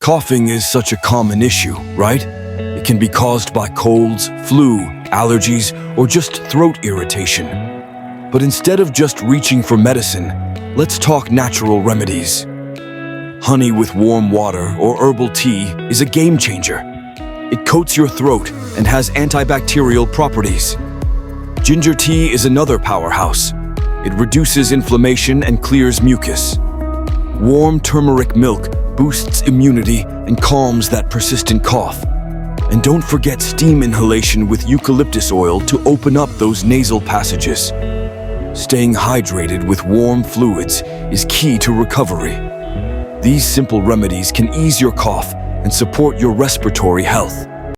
Coughing is such a common issue, right? It can be caused by colds, flu, allergies, or just throat irritation. But instead of just reaching for medicine, let's talk natural remedies. Honey with warm water or herbal tea is a game changer. It coats your throat and has antibacterial properties. Ginger tea is another powerhouse. It reduces inflammation and clears mucus. Warm turmeric milk boosts immunity and calms that persistent cough. And don't forget steam inhalation with eucalyptus oil to open up those nasal passages. Staying hydrated with warm fluids is key to recovery. These simple remedies can ease your cough and support your respiratory health.